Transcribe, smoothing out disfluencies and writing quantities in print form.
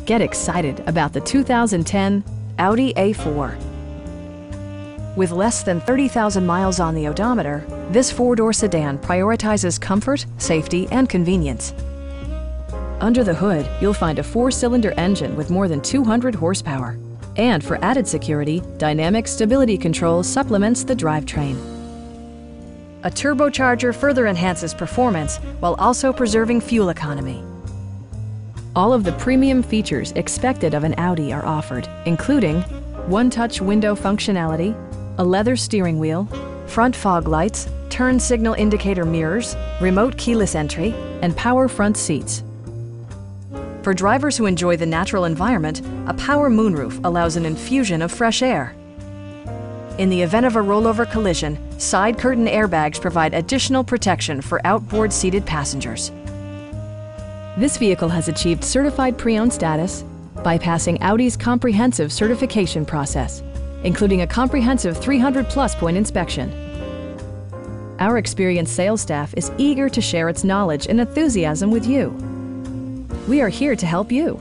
Get excited about the 2010 Audi A4. With less than 30,000 miles on the odometer, this four-door sedan prioritizes comfort, safety, and convenience. Under the hood, you'll find a four-cylinder engine with more than 200 horsepower. And for added security, Dynamic Stability Control supplements the drivetrain. A turbocharger further enhances performance while also preserving fuel economy. All of the premium features expected of an Audi are offered, including one-touch window functionality, a leather steering wheel, front fog lights, turn signal indicator mirrors, remote keyless entry, and power front seats. For drivers who enjoy the natural environment, a power moonroof allows an infusion of fresh air. In the event of a rollover collision, side curtain airbags provide additional protection for outboard seated passengers. This vehicle has achieved certified pre-owned status by passing Audi's comprehensive certification process, including a comprehensive 300+ point inspection. Our experienced sales staff is eager to share its knowledge and enthusiasm with you. We are here to help you.